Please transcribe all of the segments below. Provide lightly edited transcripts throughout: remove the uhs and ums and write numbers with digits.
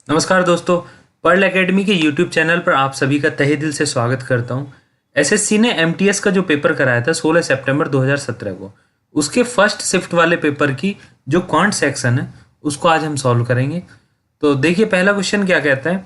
नमस्कार दोस्तों, Pearl Academy के यूट्यूब चैनल पर आप सभी का तहे दिल से स्वागत करता हूं। एसएससी ने एमटीएस का जो पेपर कराया था 16 सितंबर 2017 को, उसके फर्स्ट शिफ्ट वाले पेपर की जो क्वांट सेक्शन है उसको आज हम सॉल्व करेंगे। तो देखिए पहला क्वेश्चन क्या कहता है,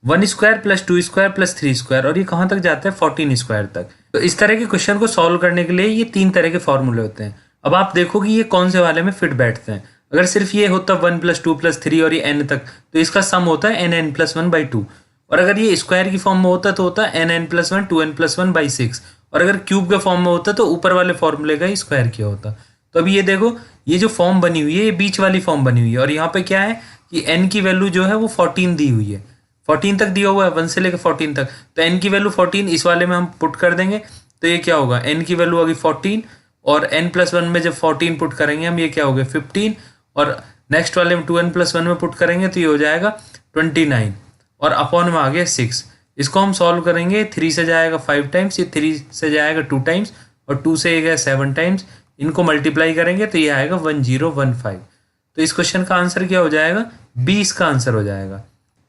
1 square plus 2 square plus 3 square, और ये कहाँ तक जाता है 14 स्क्वायर तक। तो इस तरह के क्वेश्चन को सॉल्व करने के लिए ये 3 तरह के फॉर्मूले होते हैं। अब आप देखो कि ये कौन से वाले में फिट बैठते हैं। अगर सिर्फ ये होता 1 प्लस 2 प्लस 3 और ये n तक, तो इसका सम होता है एन प्लस 1/2। और अगर ये स्क्वायर की फॉर्म में होता तो होता एन प्लस 1 2n प्लस 1/6। और अगर क्यूब के फॉर्म में होता तो ऊपर वाले फॉर्मूले का ही स्क्वायर किया होता। तो अभी ये देखो, ये जो फॉर्म बनी हुई है ये बीच वाली फॉर्म बनी हुई है, और यहाँ पे क्या है कि n की वैल्यू जो है वो 14 दी हुई है। 14 तक दिया हुआ है, 1 से लेकर 14 तक। तो n की वैल्यू 14 इस वाले में हम पुट कर देंगे, तो ये क्या होगा, n की वैल्यू होगी 14, और n प्लस 1 में जब 14 पुट करेंगे हम, ये क्या हो गया 15, और नेक्स्ट वाले में 2n प्लस 1 में पुट करेंगे तो ये हो जाएगा 29, और अपॉन में आ गया 6। इसको हम सॉल्व करेंगे, 3 से जाएगा 5 टाइम्स, ये 3 से जाएगा 2 टाइम्स, और 2 से ये गया 7 टाइम्स। इनको मल्टीप्लाई करेंगे तो ये आएगा 1015। तो इस क्वेश्चन का आंसर क्या हो जाएगा, 20 का आंसर हो जाएगा।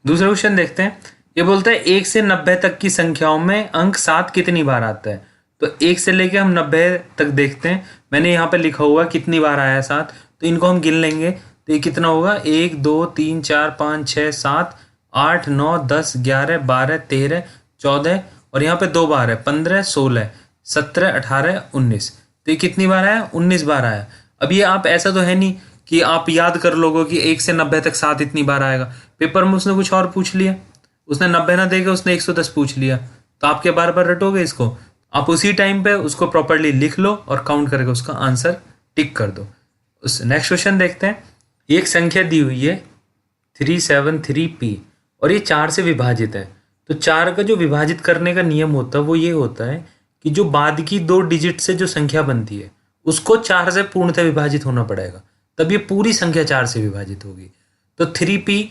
दूसरा क्वेश्चन देखते हैं। ये बोलता है 1 से 90 तक की संख्याओं में अंक 7 कितनी बार आता है। तो 1 से लेके हम 90 तक देखते हैं। मैंने यहाँ पे लिखा हुआ कितनी बार आया 7, तो इनको हम गिन लेंगे। तो ये कितना होगा, 1 2 3 4 5 6 7 8 9 10 11 12 13 14, और यहाँ पे 2 बार है 15 16 17 18 19। तो ये कितनी बार आया, 19 बार आया। अब ये आप ऐसा तो है नहीं कि आप याद कर लोगे कि 1 से 90 तक 7 इतनी बार आएगा। पेपर में उसने कुछ और पूछ लिया, उसने 90 ना देके उसने 110 पूछ लिया, तो आप क्या बार बार रटोगे इसको। आप उसी टाइम पे उसको प्रॉपरली लिख लो और काउंट करके उसका आंसर टिक कर दो। उस नेक्स्ट क्वेश्चन देखते हैं। एक संख्या दी हुई है 373p, और ये 4 से विभाजित है। तो 4 का जो विभाजित करने का नियम होता है वो ये होता है कि जो बाद की 2 डिजिट से जो संख्या बनती है उसको 4 से पूर्णतः विभाजित होना पड़ेगा, तब ये पूरी संख्या 4 से विभाजित होगी। तो 3p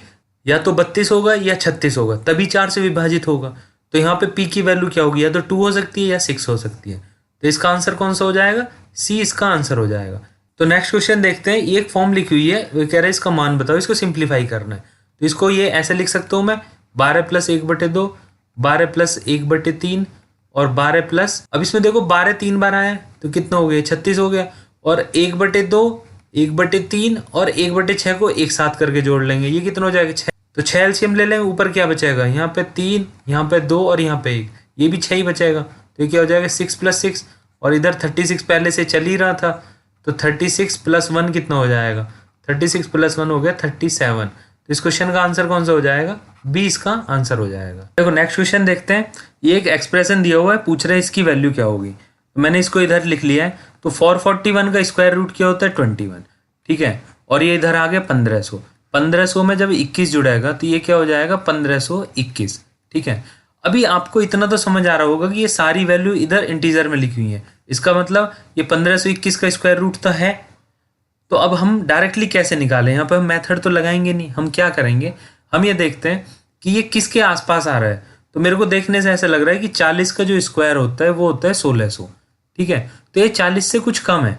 या तो 32 होगा या 36 होगा, तभी 4 से विभाजित होगा। तो यहाँ पे p की वैल्यू क्या होगी, या तो 2 हो सकती है या 6 हो सकती है। तो इसका आंसर कौन सा हो जाएगा, सी इसका आंसर हो जाएगा। तो नेक्स्ट क्वेश्चन देखते हैं। एक फॉर्म लिखी हुई है, वो कह रहा है इसका मान बताओ, इसको सिंप्लीफाई करना है। तो इसको ये ऐसे लिख सकता हूँ मैं, 12 प्लस 1/2, 12 प्लस 1/3, और 12 प्लस, अब इसमें देखो 12 3 बार आया है तो कितना हो गया, 36 हो गया। और 1/2 1/3 और 1/6 को एक साथ करके जोड़ लेंगे, ये कितना हो जाएगा 6। तो 6 एलसीएम ले लेंगे, ऊपर क्या बचेगा, यहाँ पे 3, यहाँ पे 2 और यहाँ पे 1, ये भी 6 ही बचेगा। तो ये क्या हो जाएगा 6 + 6, और इधर 36 पहले से चल ही रहा था, तो 36 + 1 कितना हो जाएगा, 36 + 1 हो गया 37। तो इस क्वेश्चन का आंसर कौन सा हो जाएगा, 20 का आंसर हो जाएगा। देखो नेक्स्ट क्वेश्चन देखते हैं। ये एक एक्सप्रेशन दिया हुआ है, पूछ रहे हैं इसकी वैल्यू क्या होगी। तो मैंने इसको इधर लिख लिया है। तो 441 का स्क्वायर रूट क्या होता है, 21, ठीक है। और ये इधर आ गया 1500। 1500 में जब 21 जुड़ेगा तो ये क्या हो जाएगा 1521, ठीक है। अभी आपको इतना तो समझ आ रहा होगा कि ये सारी वैल्यू इधर इंटीजर में लिखी हुई है, इसका मतलब ये 1521 का स्क्वायर रूट तो है। तो अब हम डायरेक्टली कैसे निकालें, यहाँ पर हम मेथड तो लगाएंगे नहीं। हम क्या करेंगे, हम ये देखते हैं कि ये किसके आसपास आ रहा है। तो मेरे को देखने से ऐसा लग रहा है कि 40 का जो स्क्वायर होता है वो होता है 1600, ठीक है। तो ये 40 से कुछ कम है।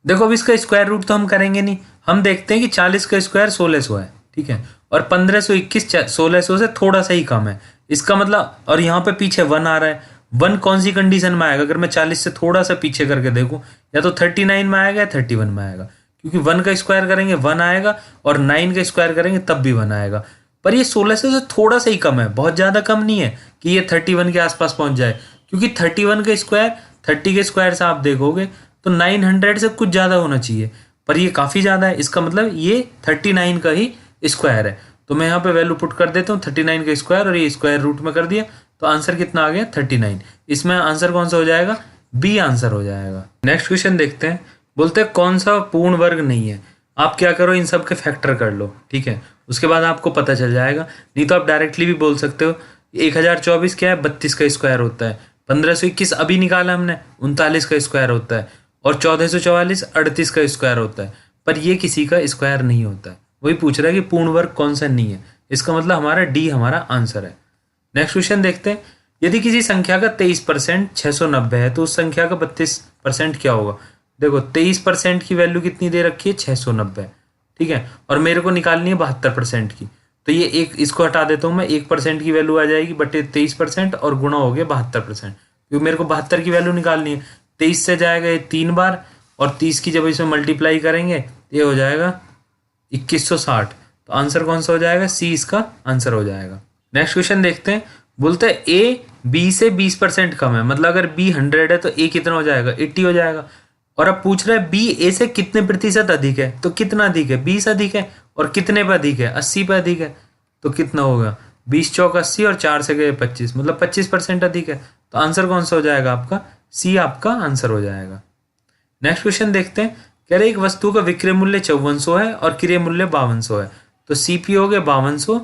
देखो अब इसका स्क्वायर रूट तो हम करेंगे नहीं, हम देखते हैं कि 40 का स्क्वायर 1600 है, ठीक है। और 1521 1600 से थोड़ा सा ही कम है, इसका मतलब, और यहाँ पे पीछे 1 आ रहा है। 1 कौन सी कंडीशन में आएगा, अगर मैं 40 से थोड़ा सा पीछे करके देखूं, या तो 39 में आएगा या 31 में आएगा, क्योंकि 1 का स्क्वायर करेंगे 1 आएगा, और 9 का स्क्वायर करेंगे तब भी 1 आएगा। पर ये 1600 से थोड़ा सा ही कम है, बहुत ज़्यादा कम नहीं है कि ये 31 के आसपास पहुंच जाए, क्योंकि 31 का स्क्वायर 30 के स्क्वायर से आप देखोगे तो 900 से कुछ ज़्यादा होना चाहिए, पर ये काफ़ी ज़्यादा है। इसका मतलब ये 39 का ही स्क्वायर है। तो मैं यहाँ पे वैल्यू पुट कर देता हूँ 39 का स्क्वायर, और ये स्क्वायर रूट में कर दिया, तो आंसर कितना आ गया 39। इसमें आंसर कौन सा हो जाएगा, बी आंसर हो जाएगा। नेक्स्ट क्वेश्चन देखते हैं। बोलते हैं कौन सा पूर्ण वर्ग नहीं है। आप क्या करो, इन सब के फैक्टर कर लो, ठीक है, उसके बाद आपको पता चल जाएगा। नहीं तो आप डायरेक्टली भी बोल सकते हो। 1024 क्या है, 32 का स्क्वायर होता है। 1521 अभी निकाला हमने, 39 का स्क्वायर होता है। और 1444 38 का स्क्वायर होता है। पर ये किसी का स्क्वायर नहीं होता है। वही पूछ रहा है कि पूर्ण वर्ग कौन सा नहीं है, इसका मतलब हमारा डी हमारा आंसर है। नेक्स्ट क्वेश्चन देखते हैं। यदि किसी संख्या का 23% 690 है, तो उस संख्या का 32% क्या होगा। देखो 23% की वैल्यू कितनी दे रखी है, 690, ठीक है। और मेरे को निकालनी है 72% की। तो ये एक इसको हटा देता हूँ मैं, 1% की वैल्यू आ जाएगी बटे 23% और गुणा हो गया 72%, क्योंकि मेरे को 72 की वैल्यू निकालनी है। 23 से जाएगा ये 3 बार, और 30 की जब इसमें मल्टीप्लाई करेंगे ये हो जाएगा 2160। तो आंसर कौन सा हो जाएगा? सी इसका आंसर हो जाएगा। नेक्स्ट क्वेश्चन देखते हैं। बोलते हैं ए बी से 20% कम है, मतलब अगर बी 100 है तो ए कितना हो जाएगा? 80 हो जाएगा। और अब पूछ रहा है बी ए से कितने प्रतिशत अधिक है, तो कितना अधिक है? 20 अधिक है। और कितने पे अधिक है? 80 पे अधिक है। तो कितना होगा? 20 चौक 80 और 4 से गए 25, मतलब 25% अधिक है। तो आंसर कौन सा हो जाएगा आपका? सी आपका आंसर हो जाएगा। नेक्स्ट क्वेश्चन देखते हैं। कह रहे एक वस्तु का विक्रय मूल्य 5400 है और क्रय मूल्य 5200 है, तो सीपी हो गया 5200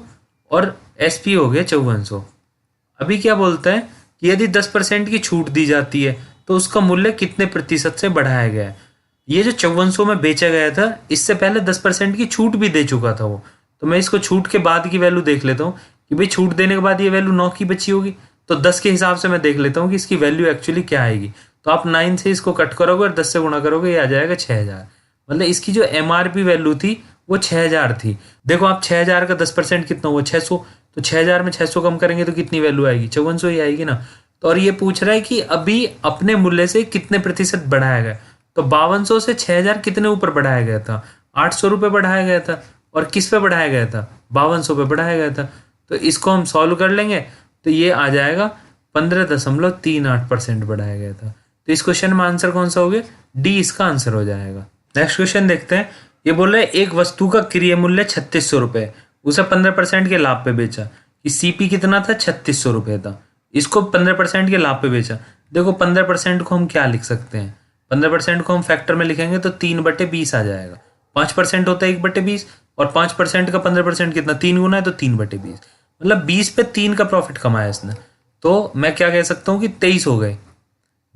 और एसपी हो गया 5400। अभी क्या बोलता है कि यदि 10% की छूट दी जाती है तो उसका मूल्य कितने प्रतिशत से बढ़ाया गया है। ये जो 5400 में बेचा गया था, इससे पहले 10% की छूट भी दे चुका था वो। तो मैं इसको छूट के बाद की वैल्यू देख लेता हूँ कि भाई छूट देने के बाद ये वैल्यू 9 की बची होगी, तो 10 के हिसाब से मैं देख लेता हूँ कि इसकी वैल्यू एक्चुअली क्या आएगी। तो आप 9 से इसको कट करोगे और 10 से गुणा करोगे, ये आ जाएगा 6000। मतलब इसकी जो एमआरपी वैल्यू थी वो 6000 थी। देखो आप 6000 का 10% कितना हुआ? 600। तो 6000 में 600 कम करेंगे तो कितनी वैल्यू आएगी? 5400 ही आएगी ना। तो और ये पूछ रहा है कि अभी अपने मूल्य से कितने प्रतिशत बढ़ाया गया। तो 5200 से 6000 कितने ऊपर बढ़ाया गया था? 800 रुपये बढ़ाया गया था। और किस पे बढ़ाया गया था? 5200 पे बढ़ाया गया था। तो इसको हम सॉल्व कर लेंगे तो ये आ जाएगा 15.38% बढ़ाया गया था। तो इस क्वेश्चन में आंसर कौन सा हो गया? डी इसका आंसर हो जाएगा। नेक्स्ट क्वेश्चन देखते हैं। ये बोल रहे हैं एक वस्तु का क्रय मूल्य 3600 रुपये, उसे 15% के लाभ पे बेचा। कि सीपी कितना था? 3600 रुपये था। इसको 15% के लाभ पे बेचा। देखो 15% को हम क्या लिख सकते हैं? 15% को हम फैक्टर में लिखेंगे तो 3/20 आ जाएगा। 5% होता है 1/20, और 5% का 15% कितना? 3 गुना है, तो 3/20। मतलब 20 पे 3 का प्रॉफिट कमाया इसने। तो मैं क्या कह सकता हूँ कि 23 हो गए।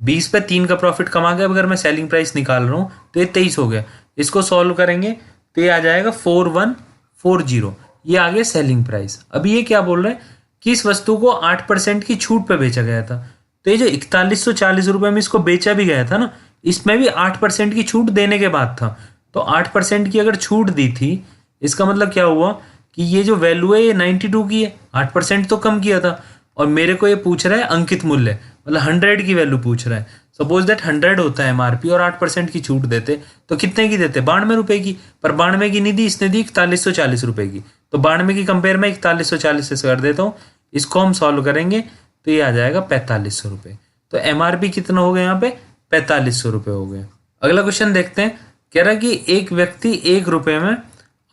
20 पे 3 का प्रॉफिट कमा गया। अगर मैं सेलिंग प्राइस निकाल रहा हूँ तो ये 23 हो गया। इसको सॉल्व करेंगे तो ये आ जाएगा 4140। ये आ गया सेलिंग प्राइस। अभी ये क्या बोल रहे हैं कि इस वस्तु को 8% की छूट पे बेचा गया था। तो ये जो 4140 रुपये में इसको बेचा भी गया था ना, इसमें भी 8% की छूट देने के बाद था। तो 8% की अगर छूट दी थी, इसका मतलब क्या हुआ कि ये जो वैल्यू है ये 92 की है। 8% तो कम किया था। और मेरे को ये पूछ रहा है अंकित मूल्य, मतलब 100 की वैल्यू पूछ रहा है। सपोज दैट 100 होता है एमआरपी और 8% की छूट देते तो कितने की देते? 92 रुपए की। पर 92 की नहीं दी, इसने दी 4140 रुपए की। तो 92 की कंपेयर में 4140 से कर देता हूँ। इसको हम सॉल्व करेंगे तो ये आ जाएगा 4500 रुपये। तो एमआरपी कितना हो गया यहाँ पे? 4500 रुपये हो गए। अगला क्वेश्चन देखते हैं। कह रहा है कि एक व्यक्ति 1 रुपये में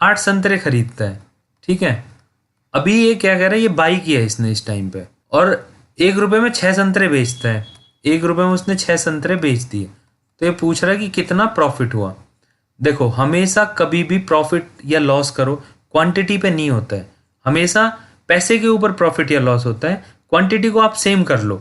8 संतरे खरीदता है, ठीक है। अभी ये क्या कह रहा है, ये बाई किया है इसने इस टाइम पे, और 1 रुपये में 6 संतरे बेचता है। 1 रुपये में उसने 6 संतरे बेच दिए। तो ये पूछ रहा है कि कितना प्रॉफिट हुआ। देखो हमेशा कभी भी प्रॉफिट या लॉस करो क्वांटिटी पे नहीं होता है, हमेशा पैसे के ऊपर प्रॉफिट या लॉस होता है। क्वांटिटी को आप सेम कर लो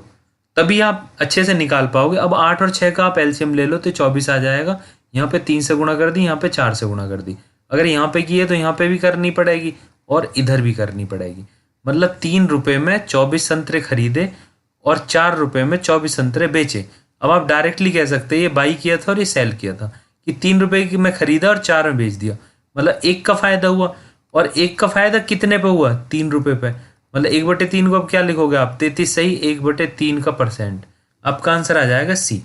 तभी आप अच्छे से निकाल पाओगे। अब 8 और 6 का आप एलसीएम ले लो तो 24 आ जाएगा। यहाँ पे 3 से गुणा कर दी, यहाँ पे 4 से गुणा कर दी। अगर यहाँ पे की है तो यहाँ पे भी करनी पड़ेगी और इधर भी करनी पड़ेगी। मतलब 3 रुपये में 24 संतरे खरीदे और 4 रुपये में 24 संतरे बेचे। अब आप डायरेक्टली कह सकते हैं ये बाई किया था और ये सेल किया था, कि 3 रुपये की मैं खरीदा और 4 में बेच दिया। मतलब 1 का फायदा हुआ। और 1 का फायदा कितने पे हुआ? 3 रुपये पे। मतलब 1/3 को अब क्या लिखोगे आप? 33 सही, 1/3 का परसेंट। आपका आंसर आ जाएगा सी।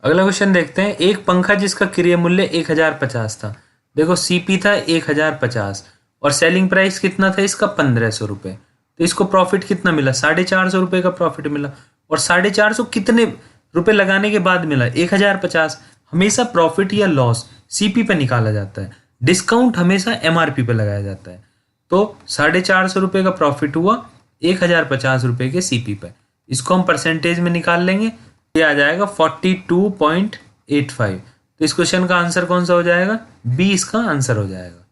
अगला क्वेश्चन देखते हैं। एक पंखा जिसका क्रय मूल्य 1050 था। देखो सीपी था 1050 और सेलिंग प्राइस कितना था इसका? 1500 रुपये। तो इसको प्रॉफिट कितना मिला? 450 रुपये का प्रॉफिट मिला। और 450 कितने रुपए लगाने के बाद मिला? 1050। हमेशा प्रॉफिट या लॉस सीपी पे निकाला जाता है, डिस्काउंट हमेशा एमआरपी पे लगाया जाता है। तो 450 रुपये का प्रॉफिट हुआ 1050 रुपये के सीपी पे। इसको हम परसेंटेज में निकाल लेंगे, ये आ जाएगा 42.85। तो इस क्वेश्चन का आंसर कौन सा हो जाएगा? बी इसका आंसर हो जाएगा।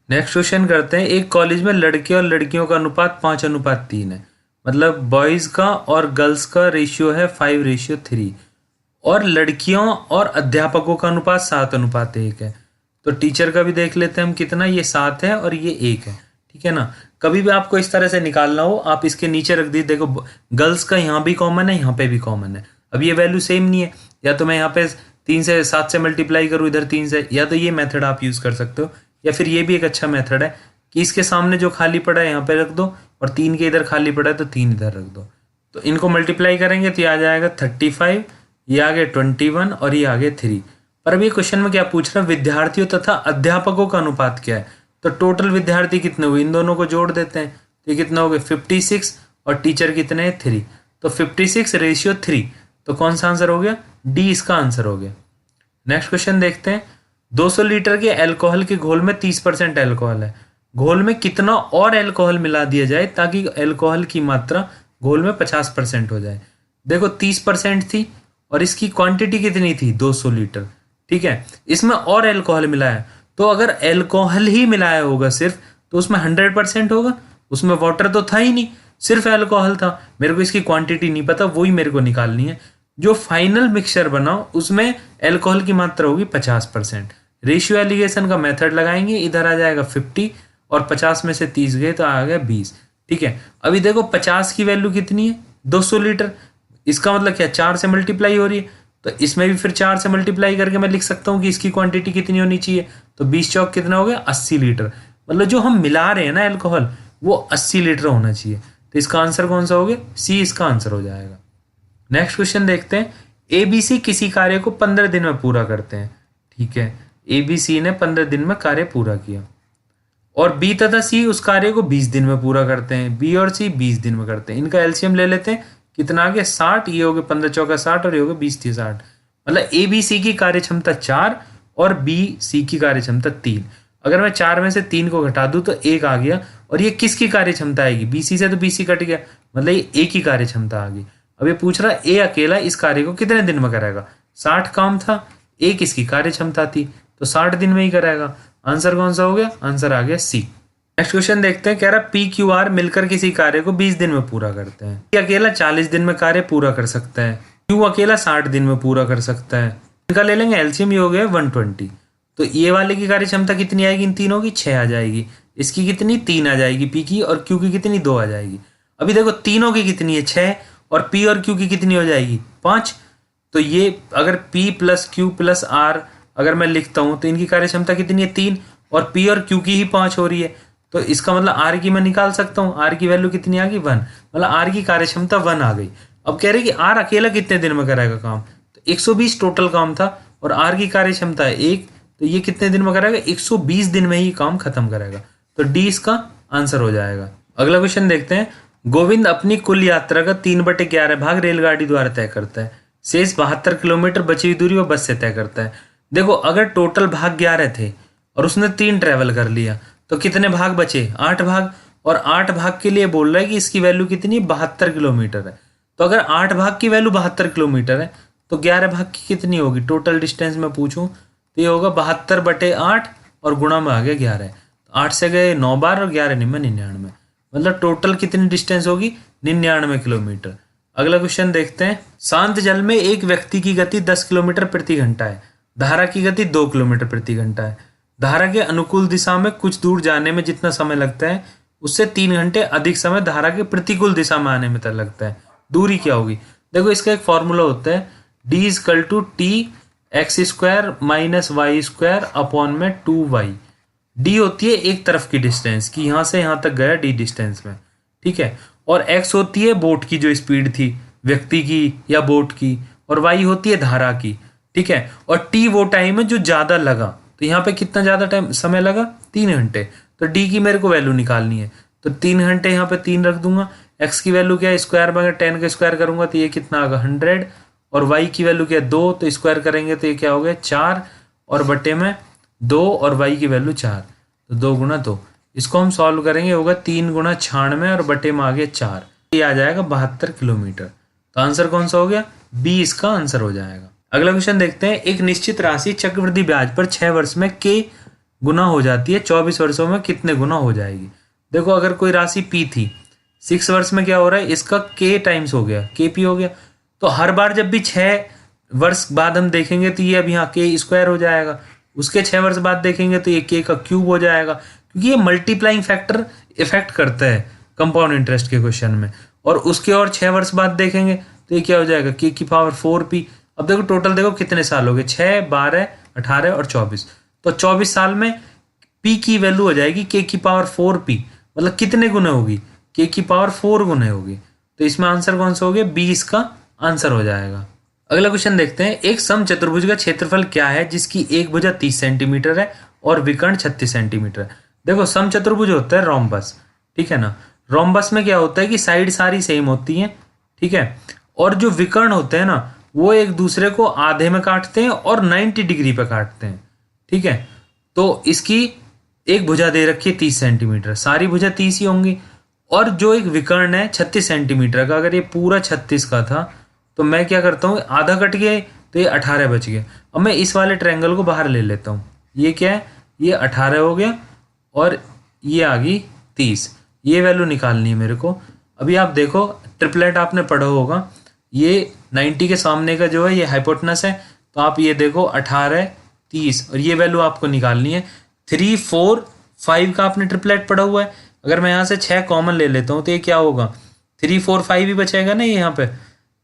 नेक्स्ट क्वेश्चन करते हैं। एक कॉलेज में लड़के और लड़कियों का अनुपात 5:3 है। मतलब बॉयज का और गर्ल्स का रेशियो है 5:3 और लड़कियों और अध्यापकों का अनुपात 7:1 है। तो टीचर का भी देख लेते हैं हम कितना, ये 7 है और ये 1 है, ठीक है ना। कभी भी आपको इस तरह से निकालना हो आप इसके नीचे रख दीजिए। देखो गर्ल्स का यहाँ भी कॉमन है, यहाँ पे भी कॉमन है। अब ये वैल्यू सेम नहीं है, या तो मैं यहाँ पे 3 से 7 से मल्टीप्लाई करूँ, इधर 3 से, या तो ये मेथड आप यूज़ कर सकते हो, या फिर ये भी एक अच्छा मेथड है कि इसके सामने जो खाली पड़ा है यहाँ पे रख दो और 3 के इधर खाली पड़ा है तो 3 इधर रख दो। तो इनको मल्टीप्लाई करेंगे तो ये आ जाएगा 35, ये आगे 21 और ये आगे 3। पर अब ये क्वेश्चन में क्या पूछ रहा है, विद्यार्थियों तथा अध्यापकों का अनुपात क्या है। तो टोटल विद्यार्थी कितने हुए, इन दोनों को जोड़ देते हैं तो ये कितना हो गया 56 और टीचर कितने हैं 3। तो 56:3। तो कौन सा आंसर हो गया, डी इसका आंसर हो गया। नेक्स्ट क्वेश्चन देखते हैं। 200 लीटर के अल्कोहल के घोल में 30% अल्कोहल है। घोल में कितना और अल्कोहल मिला दिया जाए ताकि अल्कोहल की मात्रा घोल में 50% हो जाए। देखो 30% थी और इसकी क्वांटिटी कितनी थी 200 लीटर, ठीक है। इसमें और अल्कोहल मिलाया, तो अगर अल्कोहल ही मिलाया होगा सिर्फ तो उसमें 100% होगा। उसमें वाटर तो था ही नहीं, सिर्फ अल्कोहल था। मेरे को इसकी क्वांटिटी नहीं पता, वही मेरे को निकालनी है। जो फाइनल मिक्सचर बनाओ उसमें अल्कोहल की मात्रा होगी 50%। रेशियो एलिगेशन का मेथड लगाएंगे, इधर आ जाएगा 50 और 50 में से 30 गए तो आ गया 20, ठीक है। अभी देखो 50 की वैल्यू कितनी है 200 लीटर, इसका मतलब क्या 4 से मल्टीप्लाई हो रही है, तो इसमें भी फिर 4 से मल्टीप्लाई करके मैं लिख सकता हूँ कि इसकी क्वांटिटी कितनी होनी चाहिए। तो 20 चौक कितना हो गया 80 लीटर। मतलब जो हम मिला रहे हैं ना अल्कोहल वो 80 लीटर होना चाहिए। तो इसका आंसर कौन सा हो गया, सी इसका आंसर हो जाएगा। नेक्स्ट क्वेश्चन देखते हैं। एबीसी किसी कार्य को 15 दिन में पूरा करते हैं, ठीक है। एबीसी ने 15 दिन में कार्य पूरा किया और बी तथा सी उस कार्य को 20 दिन में पूरा करते हैं। बी और सी 20 दिन में करते हैं। इनका एलसीएम ले लेते हैं, कितना आ गया 60, ये हो गया 15 चौका 60 और ये हो गया 20 30 60। मतलब ए बी सी की कार्य क्षमता 4 और बी सी की कार्य क्षमता 3। अगर मैं 4 में से 3 को घटा दूं तो 1 आ गया। और ये किसकी कार्य क्षमता आएगी, बीसी से तो बीसी कट गया, मतलब ये ए की कार्य क्षमता आ गई। अब ये पूछ रहा है ए अकेला इस कार्य को कितने दिन में करेगा। 60 काम था, ए किसकी कार्य क्षमता थी, तो 60 दिन में ही करेगा। आंसर कौन सा हो गया, आंसर आ गया सी। नेक्स्ट क्वेश्चन देखते हैं। कह रहा पी क्यू आर मिलकर किसी कार्य को 20 दिन में पूरा करते हैं। पी अकेला 40 दिन में कार्य पूरा कर सकता है, क्यू अकेला 60 दिन में पूरा कर सकता है। इनका ले लेंगे एलसीएम, ये हो गया 120। तो ये वाले की कार्य क्षमता कितनी आएगी, इन तीनों की 6 आ जाएगी। इसकी कितनी 3 आ जाएगी पी की, और क्यू की कितनी 2 आ जाएगी। अभी देखो तीनों की कितनी है 6 और पी और क्यू की कितनी हो जाएगी 5। तो ये अगर P plus Q plus R अगर मैं लिखता हूं तो इनकी कार्य क्षमता कितनी है 3 और पी और क्यू की ही 5 हो रही है। तो इसका मतलब आर की मैं निकाल सकता हूँ, आर की वैल्यू कितनी आ गई 1, मतलब आर की कार्य क्षमता 1 आ गई। अब कह रहे कि आर अकेला कितने दिन में करेगा काम, तो 120 टोटल काम था और आर की कार्य क्षमता है 1, तो ये कितने दिन में करेगा 120 दिन में ही काम खत्म करेगा। तो डी इसका आंसर हो जाएगा। अगला क्वेश्चन देखते हैं। गोविंद अपनी कुल यात्रा का 3/11 भाग रेलगाड़ी द्वारा तय करता है। शेष 72 किलोमीटर बची हुई दूरी वो बस से तय करता है। देखो अगर टोटल भाग 11 थे और उसने 3 ट्रेवल कर लिया तो कितने भाग बचे 8 भाग, और 8 भाग के लिए बोल रहा है कि इसकी वैल्यू कितनी 72 किलोमीटर है। तो अगर 8 भाग की वैल्यू 72 किलोमीटर है तो 11 भाग की कितनी होगी, टोटल डिस्टेंस में पूछूं तो ये होगा 72/8 और गुणा में आ गया 11। 8 से गए 9 बार और 11 निम्न 99, मतलब टोटल कितनी डिस्टेंस होगी 99 किलोमीटर। अगला क्वेश्चन देखते हैं। शांत जल में एक व्यक्ति की गति 10 किलोमीटर प्रति घंटा है, धारा की गति 2 किलोमीटर प्रति घंटा है। धारा के अनुकूल दिशा में कुछ दूर जाने में जितना समय लगता है उससे 3 घंटे अधिक समय धारा के प्रतिकूल दिशा में आने में तक लगता है। दूरी क्या होगी, देखो इसका एक फॉर्मूला होता है D=T x² - y² अपॉन में 2y। डी होती है एक तरफ की डिस्टेंस की, यहां से यहां तक गया डी डिस्टेंस में, ठीक है। और एक्स होती है बोट की जो स्पीड थी व्यक्ति की या बोट की, और वाई होती है धारा की, ठीक है। और टी वो टाइम है जो ज्यादा लगा, तो यहाँ पे कितना ज्यादा टाइम समय लगा 3 घंटे। तो डी की मेरे को वैल्यू निकालनी है, तो 3 घंटे यहाँ पे 3 रख दूंगा। एक्स की वैल्यू क्या है स्क्वायर में अगर 10 का स्क्वायर करूंगा तो ये कितना आएगा 100, और वाई की वैल्यू क्या है 2, तो स्क्वायर करेंगे तो ये क्या हो गया 4 और बटे में 2 और वाई की वैल्यू 4, तो 2 गुना 2। इसको हम सॉल्व करेंगे होगा 3 गुना 96 और बटे में आ गया 4, ये आ जाएगा 72 किलोमीटर। तो आंसर कौन सा हो गया, बी इसका आंसर हो जाएगा। अगला क्वेश्चन देखते हैं। एक निश्चित राशि चक्रवृद्धि ब्याज पर 6 वर्ष में k गुना हो जाती है, 24 वर्षों में कितने गुना हो जाएगी। देखो अगर कोई राशि p थी 6 वर्ष में क्या हो रहा है इसका k टाइम्स हो गया, kp हो गया। तो हर बार जब भी 6 वर्ष बाद हम देखेंगे तो ये अब यहाँ k स्क्वायर हो जाएगा, उसके 6 वर्ष बाद देखेंगे तो ये k का क्यूब हो जाएगा, क्योंकि ये मल्टीप्लाइंग फैक्टर इफेक्ट करता है कंपाउंड इंटरेस्ट के क्वेश्चन में। और उसके और 6 वर्ष बाद देखेंगे तो ये क्या हो जाएगा k की पावर 4p। अब देखो टोटल देखो कितने साल हो गए 6, 12, 18 और 24, तो 24 साल में p की वैल्यू हो जाएगी k की पावर 4p, मतलब कितने गुने होगी, k की पावर 4 गुने होगी। तो इसमें आंसर कौन सा हो गया, बी इसका आंसर हो जाएगा। अगला क्वेश्चन देखते हैं, एक समचतुर्भुज का क्षेत्रफल क्या है जिसकी एक भुजा 30 सेंटीमीटर है और विकर्ण 36 सेंटीमीटर है। देखो समचतुर्भुज होता है रोम्बस, ठीक है ना। रोम्बस में क्या होता है कि साइड सारी सेम होती हैं, ठीक है, और जो विकर्ण होते हैं ना वो एक दूसरे को आधे में काटते हैं और 90 डिग्री पे काटते हैं, ठीक है। तो इसकी एक भुजा दे रखी है 30 सेंटीमीटर, सारी भुजा 30 ही होंगी, और जो एक विकर्ण है 36 सेंटीमीटर का, अगर ये पूरा 36 का था तो मैं क्या करता हूँ, आधा कट गया तो ये 18 बच गया। अब मैं इस वाले ट्रायंगल को बाहर ले लेता हूँ, ये क्या है, ये 18 हो गया और ये आ गई 30, ये वैल्यू निकालनी है मेरे को। अभी आप देखो ट्रिपलेट आपने पढ़ा होगा, ये 90 के सामने का जो है ये हाइपोटेनस है, तो आप ये देखो 18 30 और ये वैल्यू आपको निकालनी है। 3 4 5 का आपने ट्रिपलेट पढ़ा हुआ है, अगर मैं यहाँ से 6 कॉमन ले लेता हूँ तो ये क्या होगा, 3 4 5 ही बचेगा ना यहाँ पे।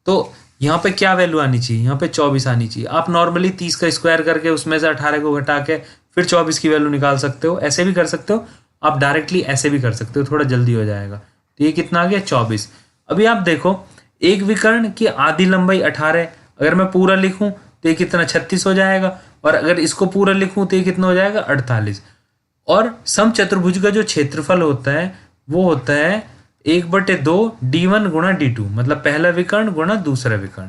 तो यहाँ पे क्या वैल्यू आनी चाहिए, यहाँ पे 24 आनी चाहिए। आप नॉर्मली 30 का स्क्वायर करके उसमें से 18 को घटा के फिर 24 की वैल्यू निकाल सकते हो, ऐसे भी कर सकते हो, आप डायरेक्टली ऐसे भी कर सकते हो, थोड़ा जल्दी हो जाएगा। तो ये कितना आ गया, 24। अभी आप देखो एक विकर्ण की आधी लंबाई 18, अगर मैं पूरा लिखूं तो ये कितना 36 हो जाएगा, और अगर इसको पूरा लिखूं तो ये कितना हो जाएगा 48। और समचतुर्भुज का जो क्षेत्रफल होता है वो होता है 1/2 d1 गुणा d2, मतलब पहला विकर्ण गुणा दूसरा विकर्ण,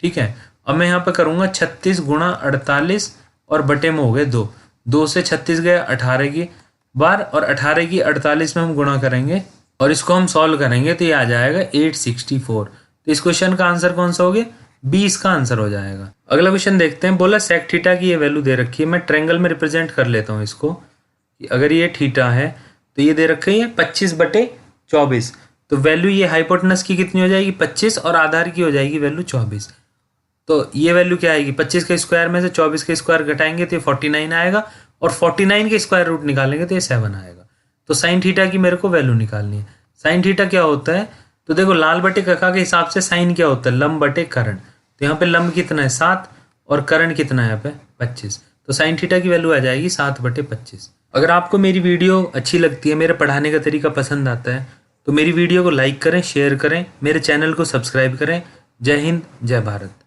ठीक है। अब मैं यहाँ पे करूंगा 36 गुणा 48 और बटे में हो गए 2, 2 से 36 गए 18 की बार, और 18 की 48 में हम गुणा करेंगे और इसको हम सॉल्व करेंगे तो ये आ जाएगा 864। तो इस क्वेश्चन का आंसर कौन सा हो गया, बी इसका आंसर हो जाएगा। अगला क्वेश्चन देखते हैं, बोला सेक थीटा की ये वैल्यू दे रखी है, मैं ट्रायंगल में रिप्रेजेंट कर लेता हूँ इसको। अगर ये थीटा है तो ये दे रखी है 25/24, तो वैल्यू ये हाइपोटेनस की कितनी हो जाएगी 25 और आधार की हो जाएगी वैल्यू 24। तो ये वैल्यू क्या आएगी, 25 के स्क्वायर में से 24 के स्क्वायर घटाएंगे तो ये 49 आएगा, और 49 के स्क्वायर रूट निकालेंगे तो ये 7 आएगा। तो साइन थीटा की मेरे को वैल्यू निकालनी है। साइन थीटा क्या होता है, तो देखो लाल बटे कका के हिसाब से साइन क्या होता है, लंब बटे कर्ण। तो यहाँ पे लंब कितना है 7 और कर्ण कितना है यहाँ पे 25, तो साइन थीटा की वैल्यू आ जाएगी 7/25। अगर आपको मेरी वीडियो अच्छी लगती है, मेरे पढ़ाने का तरीका पसंद आता है, तो मेरी वीडियो को लाइक करें, शेयर करें, मेरे चैनल को सब्सक्राइब करें। जय हिंद, जय भारत।